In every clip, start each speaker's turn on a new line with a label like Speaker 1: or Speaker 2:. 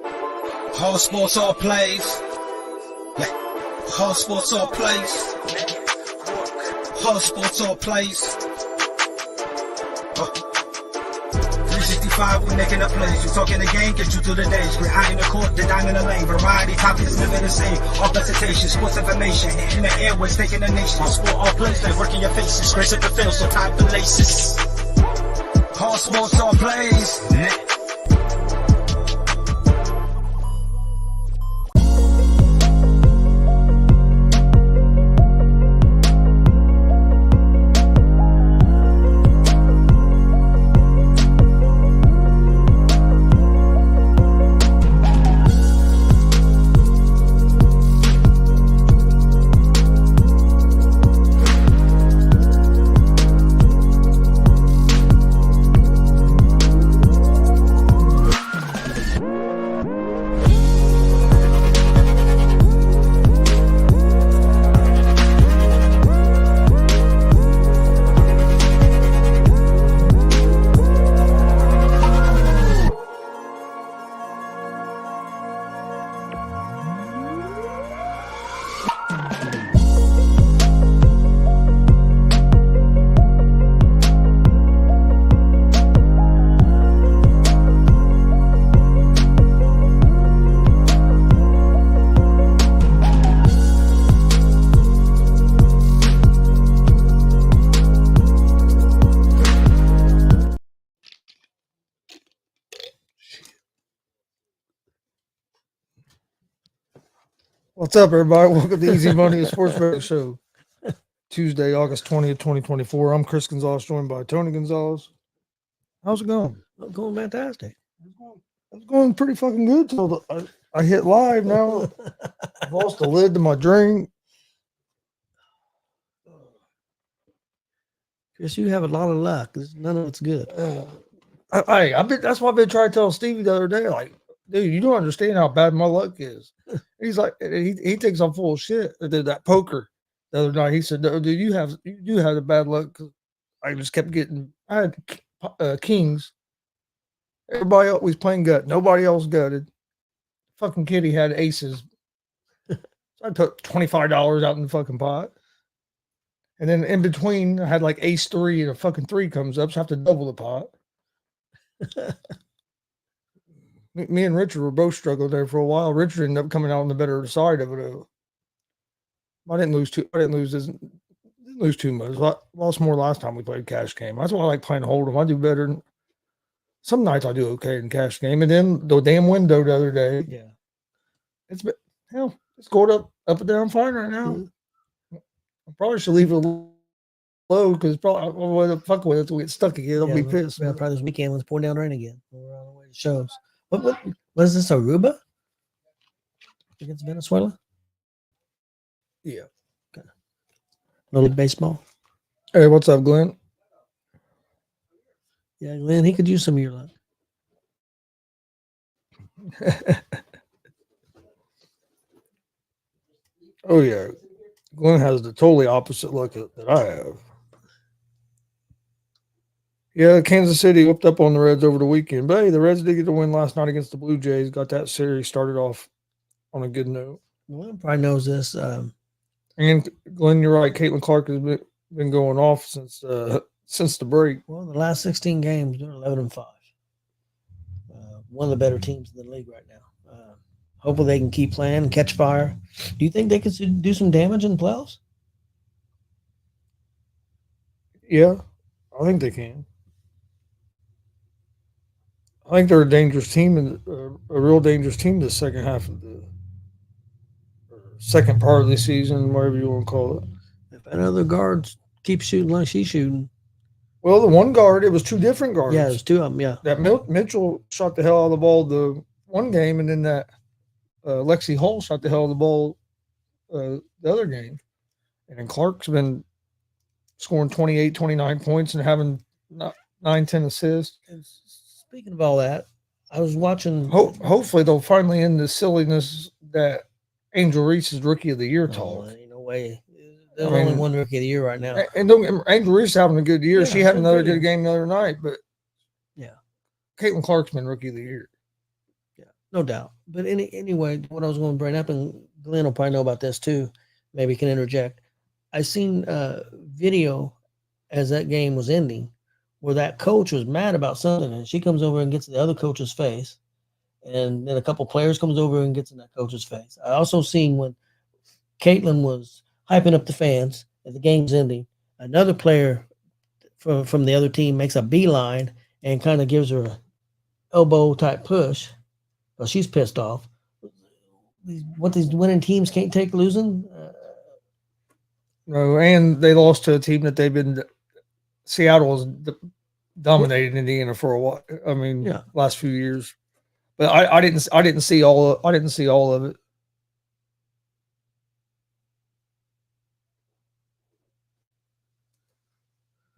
Speaker 1: All sports, all plays. Yeah. All sports, all plays. All sports, all plays. 365, we making up plays. You talking the game, get you through the days. We're high in the court, the dime in the lane. Variety topics, living the same. All presentation, sports information. In the airways, taking the nation. All sport, all plays, they work in your faces. Grace at the field, so tie the laces. All sports, all plays. Yeah.
Speaker 2: What's up, everybody? Welcome to Easy Money, a sports betting show. Tuesday, August 20th, 2024. I'm Chris Gonzalez, joined by Tony Gonzalez. How's it going?
Speaker 3: I'm going fantastic.
Speaker 2: It's going pretty fucking good till I hit live now. I've lost the lid to my drink.
Speaker 3: Chris, you have a lot of luck. None of it's good.
Speaker 2: That's why I've been trying to tell Stevie the other day, like, dude, you don't understand how bad my luck is. He's like, he thinks I'm full of shit. I did that poker the other night. He said, no, dude, you do have the bad luck. 'Cause I just kept getting, I had kings. Everybody else was playing gut. Nobody else gutted. Fucking Kitty had aces. So I took $25 out in the fucking pot. And then in between, I had like ace 3 and a fucking 3 comes up. So I have to double the pot. Me and Richard were both struggling there for a while. Richard ended up coming out on the better side of it. I didn't lose too much. I lost more last time we played cash game. That's why I like playing hold'em. I do better. Some nights I do okay in cash game. And then the damn window the other day.
Speaker 3: Yeah.
Speaker 2: It's going up and down fine right now. Mm-hmm. I probably should leave it low because probably I want to fuck with it until we get stuck again. I'll be pissed.
Speaker 3: Yeah, probably this weekend when it's pouring down rain again. We're on the way to shows. What is this, Aruba? Against Venezuela?
Speaker 2: Yeah.
Speaker 3: Okay. Little baseball.
Speaker 2: Hey, what's up, Glenn?
Speaker 3: Yeah, Glenn, he could use some of your luck.
Speaker 2: Oh, yeah. Glenn has the totally opposite luck that I have. Yeah, Kansas City whipped up on the Reds over the weekend. But hey, the Reds did get a win last night against the Blue Jays. Got that series started off on a good note.
Speaker 3: Glenn probably knows this.
Speaker 2: And Glenn, you're right. Caitlin Clark has been going off since the break.
Speaker 3: Well, the last 16 games, they're 11-5. One of the better teams in the league right now. Hopefully they can keep playing and catch fire. Do you think they could do some damage in the playoffs?
Speaker 2: Yeah, I think they can. I think they're a dangerous team and a real dangerous team the second half of the second part of the season, whatever you want to call it.
Speaker 3: If another guard keeps shooting like she's shooting.
Speaker 2: Well, the one guard, it was two different guards.
Speaker 3: Yeah, there's two of them, yeah.
Speaker 2: That Mitchell shot the hell out of the ball the one game, and then that Lexi Hall shot the hell out of the ball the other game. And then Clark's been scoring 28, 29 points and having 9, 10 assists.
Speaker 3: And speaking of all that, I was watching.
Speaker 2: Hopefully, they'll finally end the silliness that Angel Reese is Rookie of the Year talk.
Speaker 3: Ain't no way. There's only one Rookie of the Year right now.
Speaker 2: And Angel Reese is having a good year.
Speaker 3: Yeah,
Speaker 2: she had another good game the other night, but
Speaker 3: yeah,
Speaker 2: Caitlin Clark's been Rookie of the Year.
Speaker 3: Yeah, No doubt. But anyway, what I was going to bring up, and Glenn will probably know about this too, maybe can interject. I seen a video as that game was ending where that coach was mad about something, and she comes over and gets in the other coach's face, and then a couple players comes over and gets in that coach's face. I also seen when Caitlin was hyping up the fans as the game's ending, another player from the other team makes a beeline and kind of gives her a elbow type push. Well, she's pissed off. What these winning teams can't take losing.
Speaker 2: No, and they lost to a team that they've been. Seattle was dominating Indiana for a while. I mean,
Speaker 3: Yeah.
Speaker 2: last few years. But I didn't see all of it.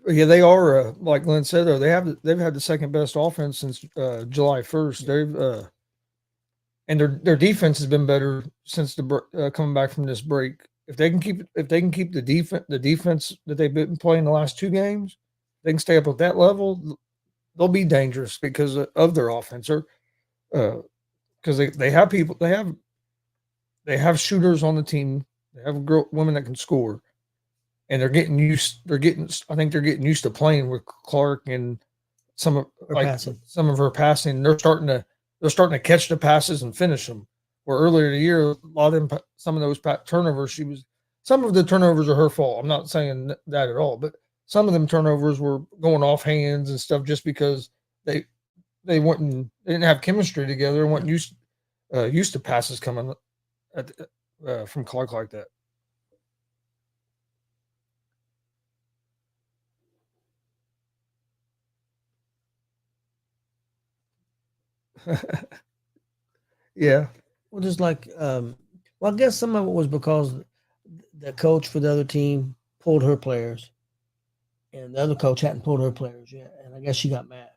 Speaker 2: But yeah, they are like Glenn said though. They've had the second best offense since July 1st. They've and their defense has been better since the coming back from this break. If they can keep the defense that they've been playing the last two games, they can stay up at that level. They'll be dangerous because of their offense, or because they have people they have shooters on the team. They have women that can score, and they're getting used. I think they're getting used to playing with Clark and some of her passing. They're starting to catch the passes and finish them. Where earlier in the year, some of those turnovers, some of the turnovers are her fault. I'm not saying that at all, but some of them turnovers were going off hands and stuff just because they didn't have chemistry together and weren't used to passes coming from Clark like that. Yeah.
Speaker 3: Well, just like, well, I guess some of it was because the coach for the other team pulled her players, and the other coach hadn't pulled her players yet, and I guess she got mad.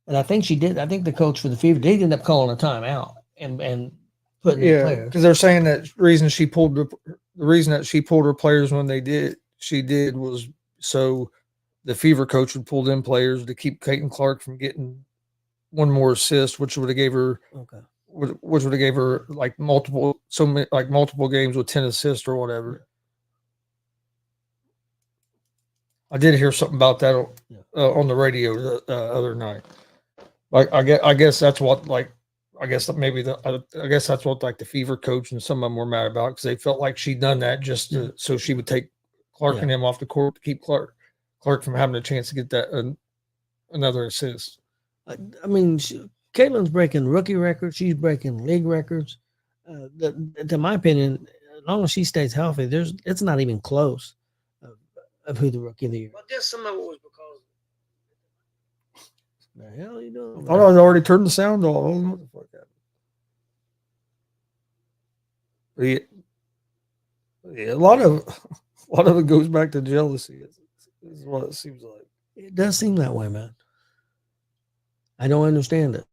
Speaker 3: And I think she did. I think the coach for the Fever did end up calling a timeout and putting in players
Speaker 2: because they're saying that the reason that she pulled her players when she did was so the Fever coach would pull in players to keep Caitlin Clark from getting one more assist, which would have gave her like multiple games with 10 assists or whatever. I did hear something about that on the radio the other night. Like I guess that's what I guess that's what like the Fever coach and some of them were mad about because they felt like she'd done that just so she would take Clark and him off the court to keep Clark from having a chance to get that another assist.
Speaker 3: I mean, Caitlin's breaking rookie records. She's breaking league records. To my opinion, as long as she stays healthy, it's not even close of who the rookie of the year.
Speaker 2: I guess some of it was because
Speaker 3: the hell are you doing?
Speaker 2: I thought I'd already turned the sound off. I don't know what the fuck happened. Yeah, a lot of it goes back to jealousy. Is what it seems like.
Speaker 3: It does seem that way, man. I don't understand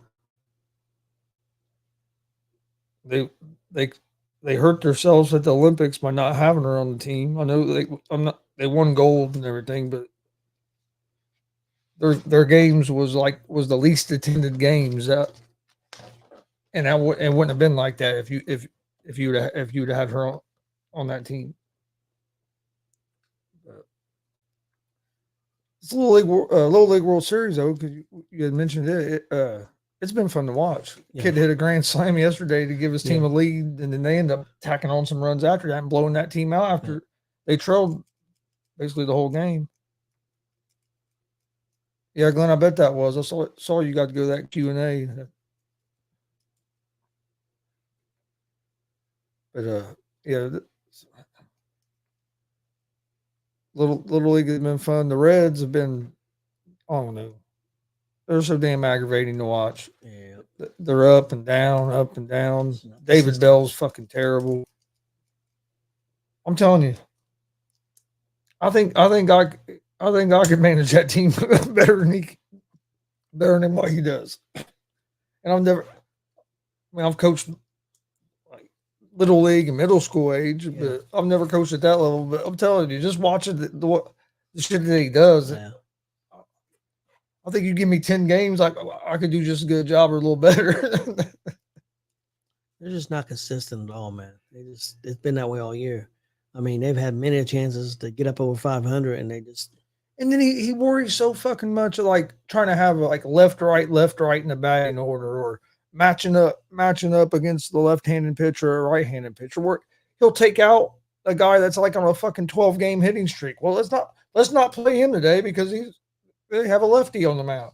Speaker 3: it.
Speaker 2: They hurt themselves at the Olympics by not having her on the team. I know they won gold and everything, but their games was the least attended games and it wouldn't have been like that if you'd have had her on that team. It's a Little League World Series though, because you had mentioned it. It's been fun to watch. Yeah. Kid hit a grand slam yesterday to give his team a lead, and then they end up tacking on some runs after that and blowing that team out after they trailed basically the whole game. Yeah, Glenn, I bet that was. I saw you got to go to that Q&A. But Little League has been fun. The Reds have been, I don't know. They're so damn aggravating to watch.
Speaker 3: Yeah.
Speaker 2: They're up and down. David Bell's fucking terrible. I'm telling you. I think I could manage that team better than what he does. And I've coached like Little League and middle school age, but I've never coached at that level. But I'm telling you, just watching the shit that he does.
Speaker 3: Yeah.
Speaker 2: I think you give me 10 games, I could do just a good job or a little better.
Speaker 3: They're just not consistent at all, man. It's been that way all year. I mean, they've had many chances to get up over 500, and they just.
Speaker 2: And then he worries so fucking much of like trying to have like left, right in the batting order, or matching up against the left-handed pitcher or right-handed pitcher, where he'll take out a guy that's like on a fucking 12-game hitting streak. Well, let's not play him today because they have a lefty on the mound.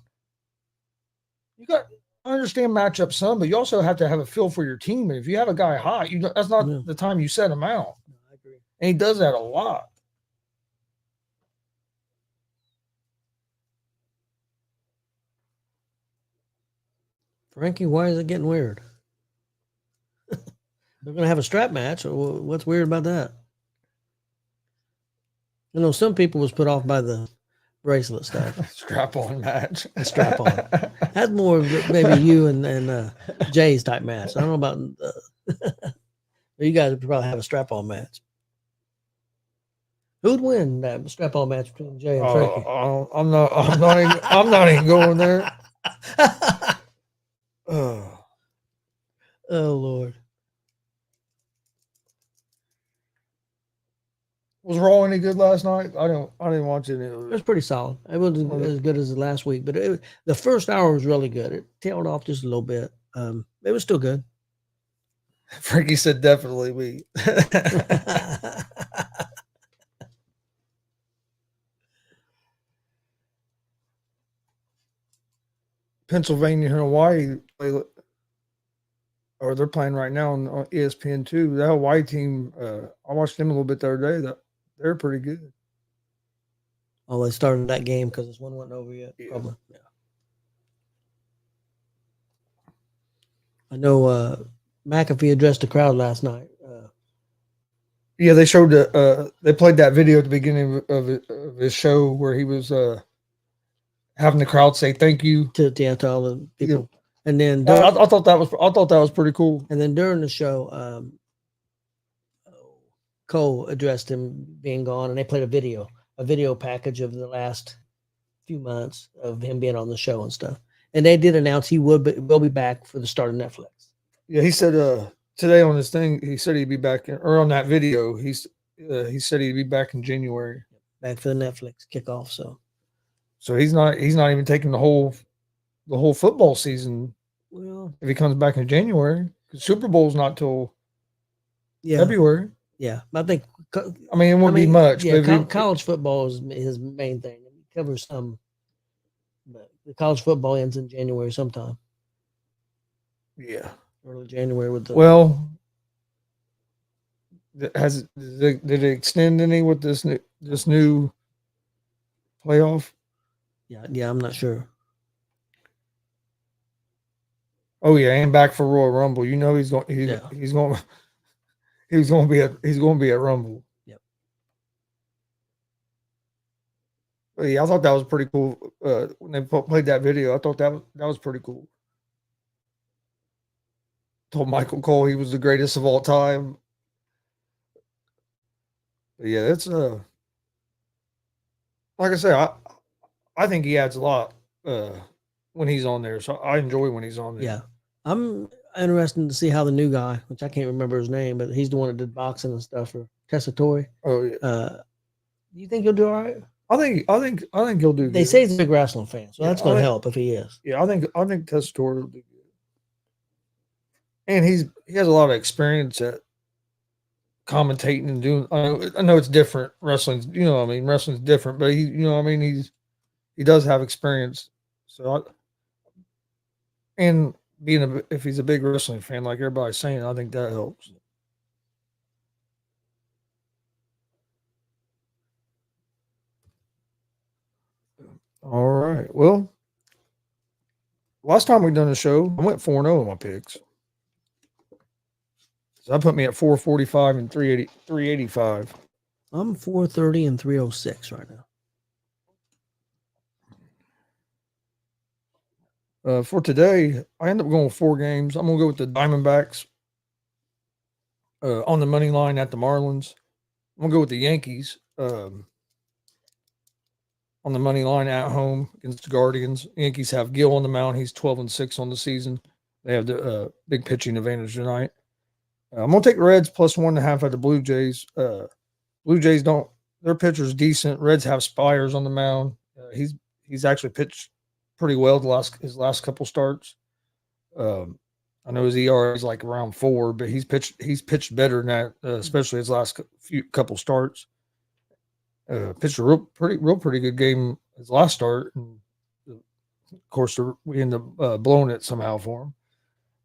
Speaker 2: I understand matchup some, but you also have to have a feel for your team. And if you have a guy hot, that's not the time you set him out.
Speaker 3: No, I agree.
Speaker 2: And he does that a lot.
Speaker 3: Frankie, why is it getting weird? They're going to have a strap match. What's weird about that? I know some people was put off by the bracelet stuff.
Speaker 2: Strap-on match.
Speaker 3: Strap-on. That's more maybe you and Jay's type match. I don't know about you guys would probably have a strap-on match. Who'd win that strap-on match between Jay and Frankie?
Speaker 2: I'm not even going there.
Speaker 3: Oh Lord.
Speaker 2: Was Raw any good last night? I didn't watch it.
Speaker 3: It was pretty solid. It wasn't as good as the last week, but the first hour was really good. It tailed off just a little bit. It was still good.
Speaker 2: Frankie said definitely we. Pennsylvania and Hawaii they're playing right now on ESPN2. That Hawaii team, I watched them a little bit the other day. They're pretty good.
Speaker 3: Oh, they started that game because this one wasn't over yet.
Speaker 2: Yeah.
Speaker 3: Probably. Yeah. I know McAfee addressed the crowd last night.
Speaker 2: Yeah, they showed they played that video at the beginning of his show where he was having the crowd say thank you
Speaker 3: to all the people. Yeah. And then
Speaker 2: I thought that was pretty cool.
Speaker 3: And then during the show, Cole addressed him being gone, and they played a video package of the last few months of him being on the show and stuff. And they did announce he will be back for the start of Netflix.
Speaker 2: Yeah, he said today on this thing, he said he'd be back or on that video. He said he'd be back in January.
Speaker 3: Back for the Netflix kickoff.
Speaker 2: So he's not even taking the whole football season.
Speaker 3: Well,
Speaker 2: if he comes back in January, because Super Bowl's not till February.
Speaker 3: Yeah, I think.
Speaker 2: I mean, it won't be much.
Speaker 3: Yeah,
Speaker 2: but
Speaker 3: college football is his main thing. It covers some, but the college football ends in January sometime.
Speaker 2: Yeah,
Speaker 3: early January with the.
Speaker 2: Well, did it extend any with this new playoff?
Speaker 3: Yeah, I'm not sure.
Speaker 2: Oh yeah, and back for Royal Rumble. You know he's going to be at Rumble.
Speaker 3: Yep.
Speaker 2: But yeah, I thought that was pretty cool. When they played that video, I thought that was pretty cool. Told Michael Cole he was the greatest of all time. But yeah, it's like I say, I think he adds a lot when he's on there. So I enjoy when he's on there.
Speaker 3: Yeah. I'm interested to see how the new guy, which I can't remember his name, but he's the one that did boxing and stuff for Tessitore.
Speaker 2: Oh yeah.
Speaker 3: You think he'll do all right?
Speaker 2: I think he'll do good.
Speaker 3: They say he's a big wrestling fan, so that's going to help if he is.
Speaker 2: Yeah, I think Tessitore will do good. And he has a lot of experience at commentating and doing. I know it's different. Wrestling's, wrestling's different, but he does have experience. So if he's a big wrestling fan, like everybody's saying, I think that helps. All right. Well, last time we done a show, I went 4-0 in my picks. So that put me at 445 and 385.
Speaker 3: I'm 430 and 306 right
Speaker 2: now. For today, I end up going with 4 games. I'm going to go with the Diamondbacks on the money line at the Marlins. I'm going to go with the Yankees on the money line at home against the Guardians. Yankees have Gill on the mound. He's 12-6 on the season. They have the big pitching advantage tonight. I'm going to take the Reds plus 1.5 at the Blue Jays. Blue Jays don't – their pitcher's decent. Reds have Spires on the mound. He's actually pitched pretty well his last couple starts. I know his ERA is like around 4, but he's pitched better than that, especially his last couple starts. Pitched a real pretty good game his last start. And of course, we end up blowing it somehow for him.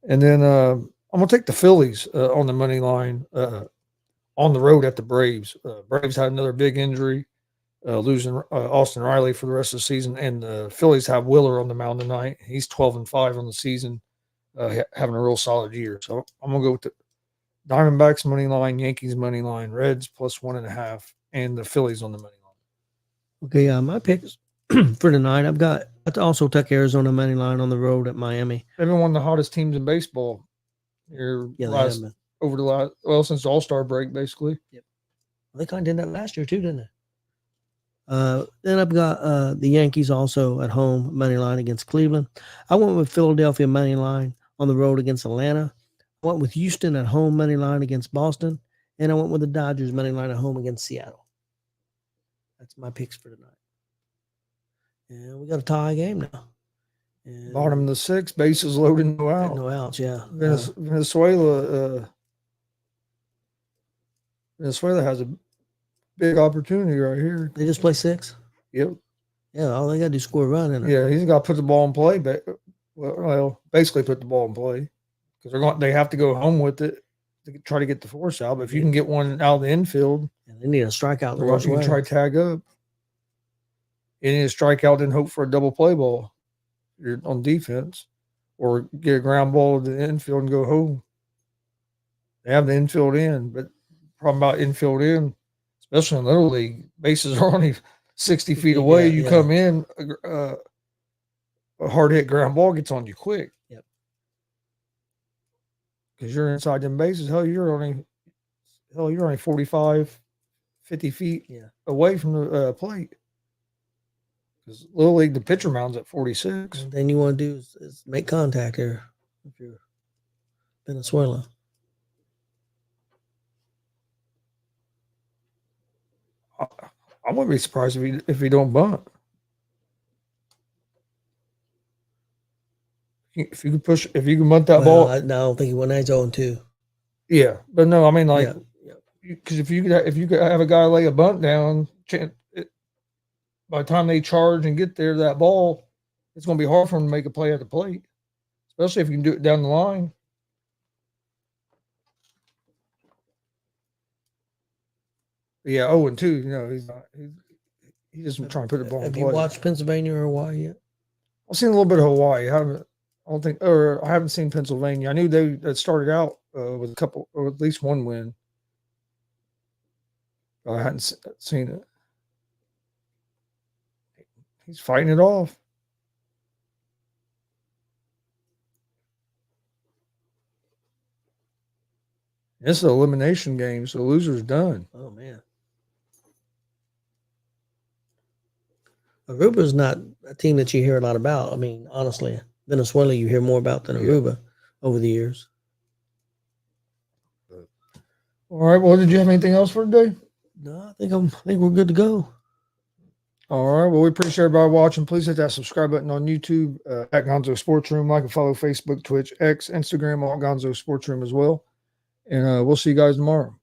Speaker 2: And then I'm going to take the Phillies on the money line on the road at the Braves. Braves had another big injury, losing Austin Riley for the rest of the season. And the Phillies have Wheeler on the mound tonight. He's 12-5 on the season. Having a real solid year. So I'm going to go with the Diamondbacks money line, Yankees money line, Reds plus 1.5, and the Phillies on the money line.
Speaker 3: Okay, my picks for tonight, I also took Arizona money line on the road at Miami.
Speaker 2: They've been one of the hottest teams in baseball here since the All-Star break, basically.
Speaker 3: Yep. Well, they kind of did that last year too, didn't they? Then I've got the Yankees also at home money line against Cleveland. I went with Philadelphia money line on the road against Atlanta. I went with Houston at home money line against Boston, and I went with the Dodgers money line at home against Seattle. That's my picks for tonight. And we got a tie game now. And
Speaker 2: bottom of the 6th, bases loaded, no out.
Speaker 3: No outs, yeah.
Speaker 2: Venezuela has a big opportunity right here.
Speaker 3: They just play 6?
Speaker 2: Yep.
Speaker 3: Yeah, all they got to do is score a run in it.
Speaker 2: Yeah, he's got to put the ball in play. Well, basically put the ball in play because they have to go home with it to try to get the force out. But if you can get one out of the infield,
Speaker 3: and they need a strikeout.
Speaker 2: You can try tag up. You need a strikeout and hope for a double play ball. You're on defense, or get a ground ball to the infield and go home. They have the infield in, but the problem about infield in, especially in Little League, bases are only 60 feet away. You come in, a hard hit ground ball gets on you quick.
Speaker 3: Yep.
Speaker 2: Because you're inside them bases. You're only 45, 50 feet away from the plate. Because Little League, the pitcher mound's at 46.
Speaker 3: And then you want to do is make contact here if you're Venezuela.
Speaker 2: I wouldn't be surprised if he don't bunt. If you can bunt that ball.
Speaker 3: I don't think he went 0-2.
Speaker 2: Yeah, but no, I mean because if you could have a guy lay a bunt down, by the time they charge and get there, that ball, it's going to be hard for him to make a play at the plate, especially if you can do it down the line. Yeah, 0-2. He's just trying to put the ball in play.
Speaker 3: Have you watched Pennsylvania or Hawaii yet?
Speaker 2: I've seen a little bit of Hawaii. I haven't seen Pennsylvania. I knew they started out with a couple, or at least one win. I hadn't seen it. He's fighting it off. This is an elimination game, so the loser's done.
Speaker 3: Oh, man. Aruba's not a team that you hear a lot about. I mean, honestly, Venezuela you hear more about than Aruba over the years.
Speaker 2: All right. Well, did you have anything else for today?
Speaker 3: No, I think we're good to go.
Speaker 2: All right. Well, we appreciate everybody watching. Please hit that subscribe button on YouTube at Gonzo Sports Room. Like and follow Facebook, Twitch, X, Instagram, all Gonzo Sports Room as well. And we'll see you guys tomorrow.